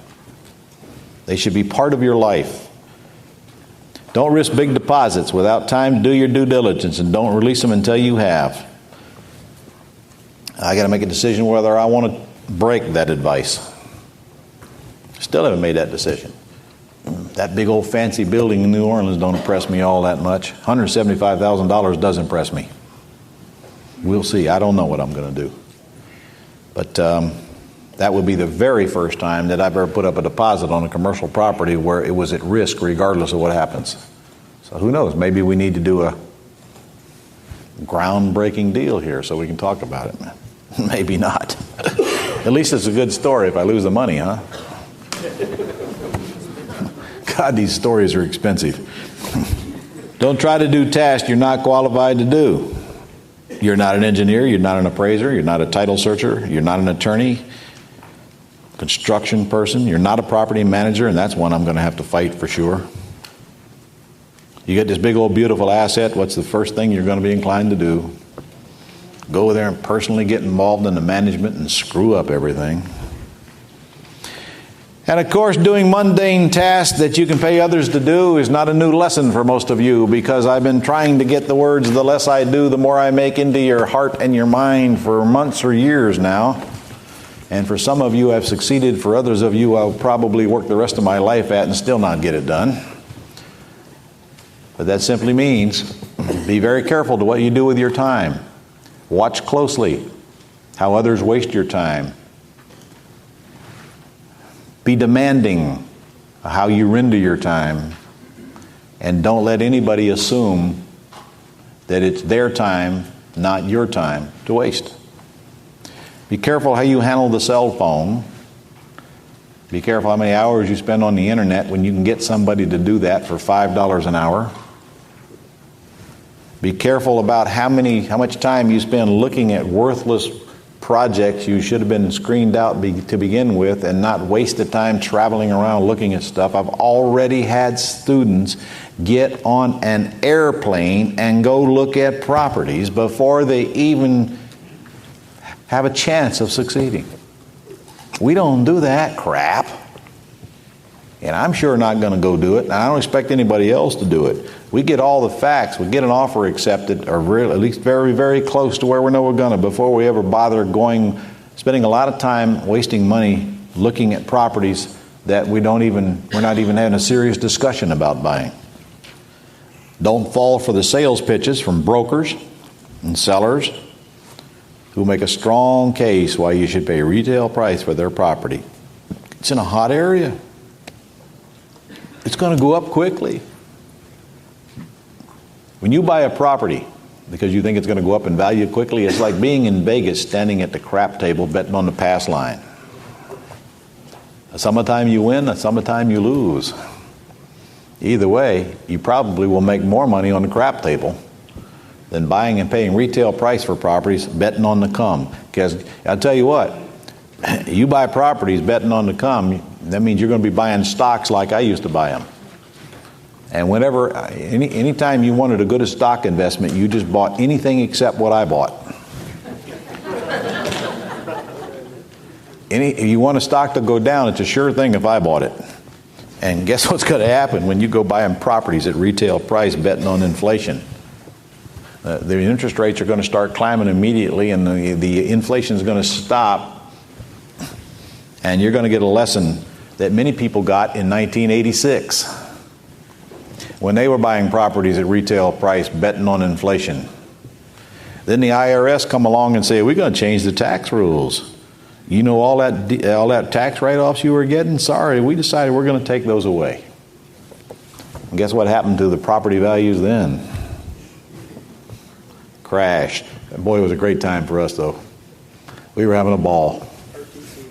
They should be part of your life. Don't risk big deposits without time to do your due diligence, and don't release them until you have. I got to make a decision whether I want to break that advice. Still haven't made that decision. That big old fancy building in New Orleans don't impress me all that much. $175,000 does impress me. We'll see. I don't know what I'm going to do. But that would be the very first time that I've ever put up a deposit on a commercial property where it was at risk regardless of what happens. So who knows? Maybe we need to do a groundbreaking deal here so we can talk about it. Maybe not. At least it's a good story if I lose the money, huh? God, these stories are expensive. Don't try to do tasks you're not qualified to do. You're not an engineer, you're not an appraiser, you're not a title searcher, you're not an attorney, construction person, you're not a property manager, and that's one I'm going to have to fight for sure. You get this big old beautiful asset, what's the first thing you're going to be inclined to do? Go there and personally get involved in the management and screw up everything. And of course, doing mundane tasks that you can pay others to do is not a new lesson for most of you, because I've been trying to get the words, the less I do, the more I make, into your heart and your mind for months or years now. And for some of you, I've succeeded. For others of you, I'll probably work the rest of my life at and still not get it done. But that simply means be very careful to what you do with your time. Watch closely how others waste your time. Be demanding of how you render your time. And don't let anybody assume that it's their time, not your time, to waste. Be careful how you handle the cell phone. Be careful how many hours you spend on the internet when you can get somebody to do that for $5 an hour. Be careful about how much time you spend looking at worthless projects you should have been screened out to begin with, and not waste the time traveling around looking at stuff. I've already had students get on an airplane and go look at properties before they even have a chance of succeeding. We don't do that crap. And I'm sure not going to go do it, and I don't expect anybody else to do it. We get all the facts, we get an offer accepted, or at least very, very close to where we know we're going to, before we ever bother spending a lot of time wasting money looking at properties that we're not even having a serious discussion about buying. Don't fall for the sales pitches from brokers and sellers who make a strong case why you should pay retail price for their property. It's in a hot area. It's going to go up quickly. When you buy a property because you think it's going to go up in value quickly, it's like being in Vegas standing at the crap table betting on the pass line. Some of the time you win, some of the time you lose. Either way, you probably will make more money on the crap table than buying and paying retail price for properties, betting on the come. Because I'll tell you what, you buy properties betting on the come, that means you're going to be buying stocks like I used to buy them. And whenever, anytime you wanted a good stock investment, you just bought anything except what I bought. If you want a stock to go down, it's a sure thing if I bought it. And guess what's going to happen when you go buying properties at retail price betting on inflation? The interest rates are going to start climbing immediately, and the inflation is going to stop. And you're going to get a lesson that many people got in 1986 when they were buying properties at retail price betting on inflation. Then the IRS come along and say, we're going to change the tax rules. You know, all that tax write-offs you were getting? Sorry, we decided we're going to take those away. And guess what happened to the property values then? Crashed. Boy, it was a great time for us, though. We were having a ball.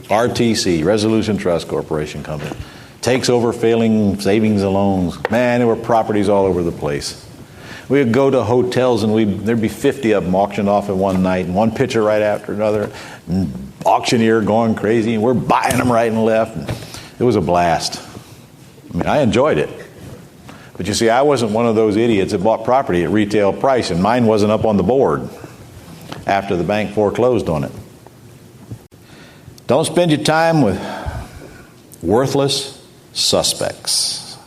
RTC, Resolution Trust Corporation Company, takes over failing savings and loans. Man, there were properties all over the place. We would go to hotels and there'd be 50 of them auctioned off in one night, and one picture right after another. Auctioneer going crazy, and we're buying them right and left. And it was a blast. I mean, I enjoyed it. But you see, I wasn't one of those idiots that bought property at retail price, and mine wasn't up on the board after the bank foreclosed on it. Don't spend your time with worthless suspects.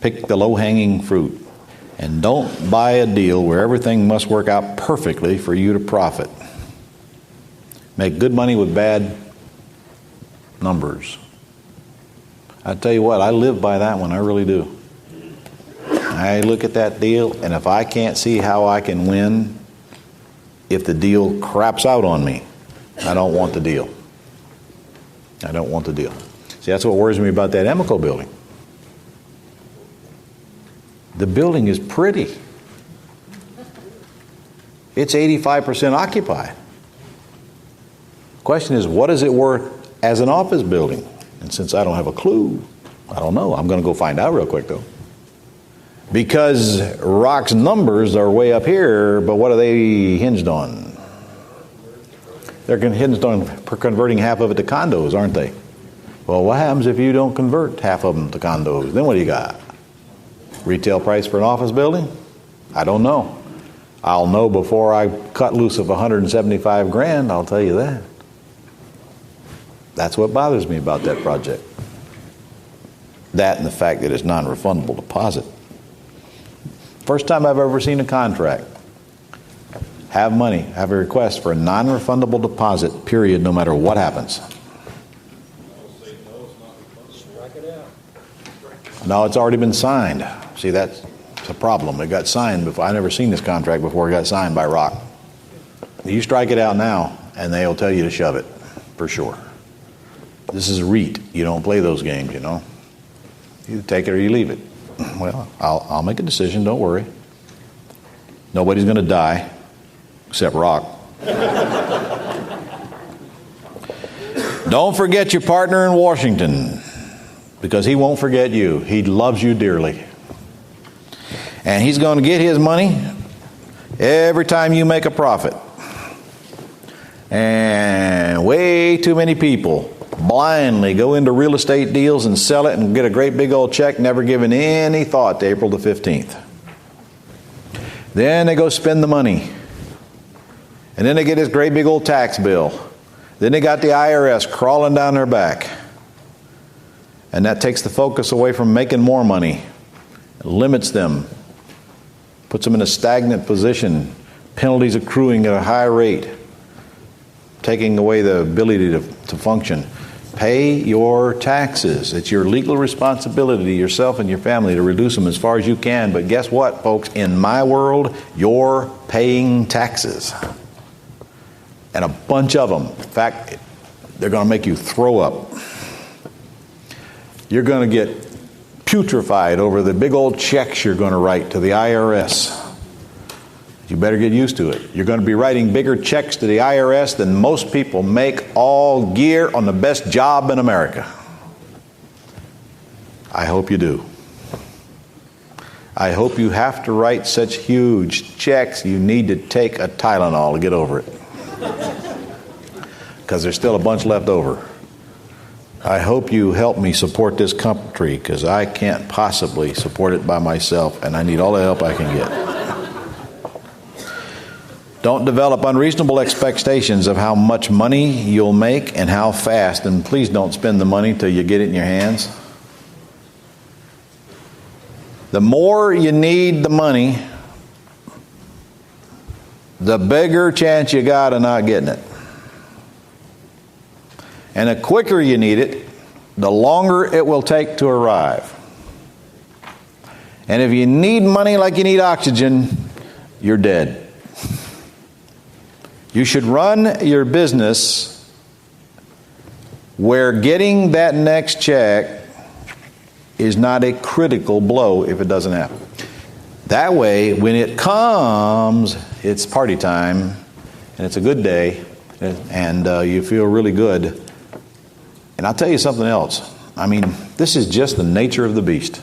Pick the low-hanging fruit. And don't buy a deal where everything must work out perfectly for you to profit. Make good money with bad numbers. I tell you what, I live by that one. I really do. I look at that deal, and if I can't see how I can win, if the deal craps out on me, I don't want the deal. I don't want the deal. See, that's what worries me about that Emeco building. The building is pretty. It's 85% occupied. Question is, what is it worth as an office building? And since I don't have a clue, I don't know. I'm going to go find out real quick, though. Because Rock's numbers are way up here, but what are they hinged on? They're hinged on converting half of it to condos, aren't they? Well, what happens if you don't convert half of them to condos? Then what do you got? Retail price for an office building? I don't know. I'll know before I cut loose of $175,000, I'll tell you that. That's what bothers me about that project. That and the fact that it's non-refundable deposit. First time I've ever seen a contract have money, have a request for a non-refundable deposit, period, no matter what happens. No, it's already been signed. See, that's a problem. It got signed before. I never seen this contract before it got signed by Rock. You strike it out now, and they'll tell you to shove it, for sure. This is a REIT. You don't play those games, you know. You take it or you leave it. Well, I'll make a decision. Don't worry. Nobody's going to die, except Rock. Don't forget your partner in Washington, because he won't forget you. He loves you dearly. And he's going to get his money every time you make a profit. And way too many people blindly go into real estate deals and sell it and get a great big old check, never giving any thought to April the 15th. Then they go spend the money. And then they get this great big old tax bill. Then they got the IRS crawling down their back. And that takes the focus away from making more money, limits them, puts them in a stagnant position, penalties accruing at a high rate, taking away the ability to function. Pay your taxes. It's your legal responsibility to yourself and your family to reduce them as far as you can. But guess what, folks? In my world, you're paying taxes. And a bunch of them. In fact, they're going to make you throw up. You're going to get putrefied over the big old checks you're going to write to the IRS. You better get used to it. You're going to be writing bigger checks to the IRS than most people make all year on the best job in America. I hope you do. I hope you have to write such huge checks you need to take a Tylenol to get over it. Because there's still a bunch left over. I hope you help me support this country, because I can't possibly support it by myself, and I need all the help I can get. Don't develop unreasonable expectations of how much money you'll make and how fast, and please don't spend the money till you get it in your hands. The more you need the money, the bigger chance you got of not getting it. And the quicker you need it, the longer it will take to arrive. And if you need money like you need oxygen, you're dead. You should run your business where getting that next check is not a critical blow if it doesn't happen. That way, when it comes, it's party time, and it's a good day, and you feel really good. And I'll tell you something else. I mean, this is just the nature of the beast.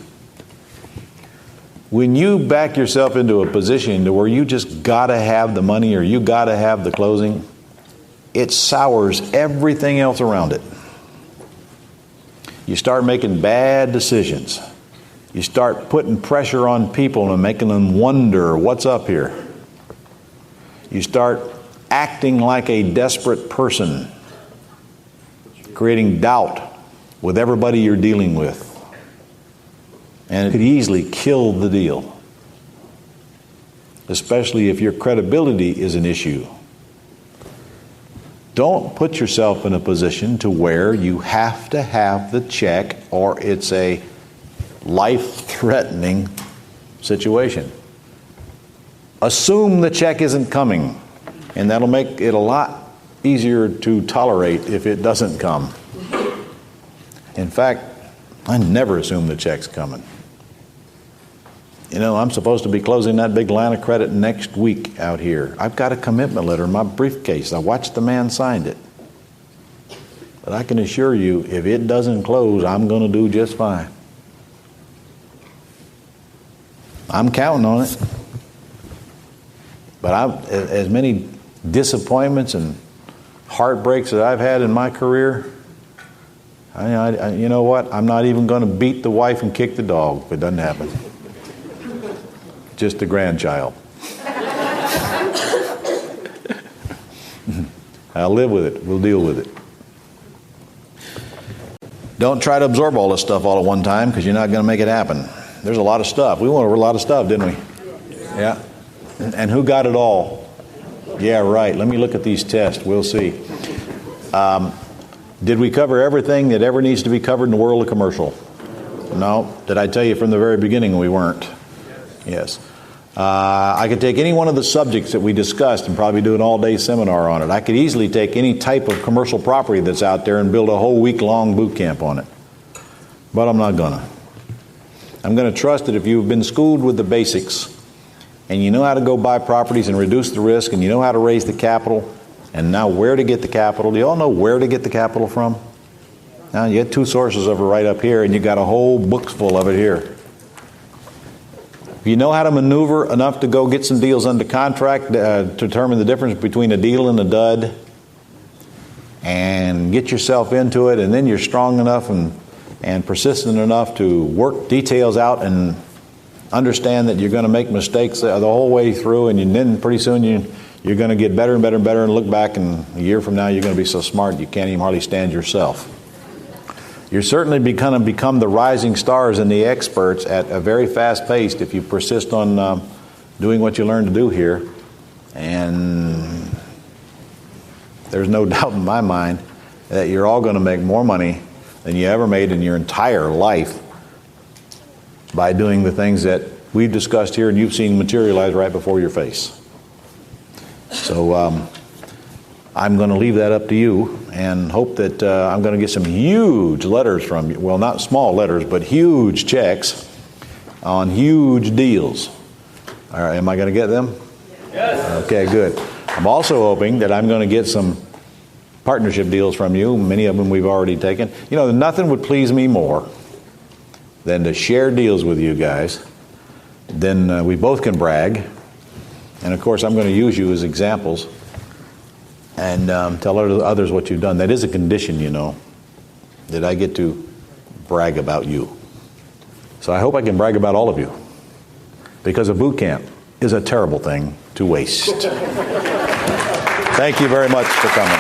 When you back yourself into a position to where you just got to have the money or you got to have the closing, it sours everything else around it. You start making bad decisions. You start putting pressure on people and making them wonder what's up here. You start acting like a desperate person, creating doubt with everybody you're dealing with. And it could easily kill the deal, especially if your credibility is an issue. Don't put yourself in a position to where you have to have the check or it's a life-threatening situation. Assume the check isn't coming, and that'll make it a lot easier to tolerate if it doesn't come. In fact, I never assume the check's coming. You know, I'm supposed to be closing that big line of credit next week out here. I've got a commitment letter in my briefcase. I watched the man sign it. But I can assure you, if it doesn't close, I'm going to do just fine. I'm counting on it. But as many disappointments and heartbreaks that I've had in my career, you know what? I'm not even going to beat the wife and kick the dog if it doesn't happen. Just a grandchild. I'll live with it. We'll deal with it. Don't try to absorb all this stuff all at one time, because you're not going to make it happen. There's a lot of stuff. We went over a lot of stuff, didn't we? Yeah. And who got it all? Yeah, right. Let me look at these tests. We'll see. Did we cover everything that ever needs to be covered in the world of commercial? No. Did I tell you from the very beginning we weren't? Yes. I could take any one of the subjects that we discussed and probably do an all-day seminar on it. I could easily take any type of commercial property that's out there and build a whole week-long boot camp on it. But I'm not gonna. I'm going to trust that if you've been schooled with the basics and you know how to go buy properties and reduce the risk and you know how to raise the capital and now where to get the capital. Do you all know where to get the capital from? Now you get two sources of it right up here, and you got a whole book full of it here. If you know how to maneuver enough to go get some deals under contract, to determine the difference between a deal and a dud, and get yourself into it, and then you're strong enough and persistent enough to work details out and understand that you're going to make mistakes the whole way through, and then pretty soon you're going to get better and better and better, and look back, and a year from now you're going to be so smart you can't even hardly stand yourself. You're certainly going to become the rising stars and the experts at a very fast pace if you persist on doing what you learn to do here. And there's no doubt in my mind that you're all going to make more money than you ever made in your entire life by doing the things that we've discussed here and you've seen materialize right before your face. So I'm going to leave that up to you and hope that I'm going to get some huge letters from you. Well, not small letters, but huge checks on huge deals. All right, am I going to get them? Yes. Okay, good. I'm also hoping that I'm going to get some partnership deals from you. Many of them we've already taken. You know, nothing would please me more than to share deals with you guys then we both can brag. And of course, I'm going to use you as examples and tell others what you've done. That is a condition, you know, that I get to brag about you. So I hope I can brag about all of you, because a boot camp is a terrible thing to waste. Thank you very much for coming.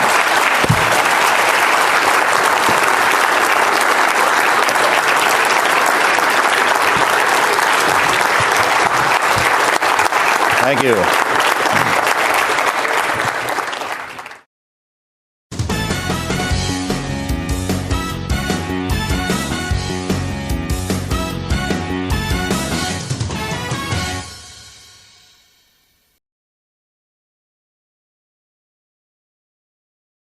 Thank you.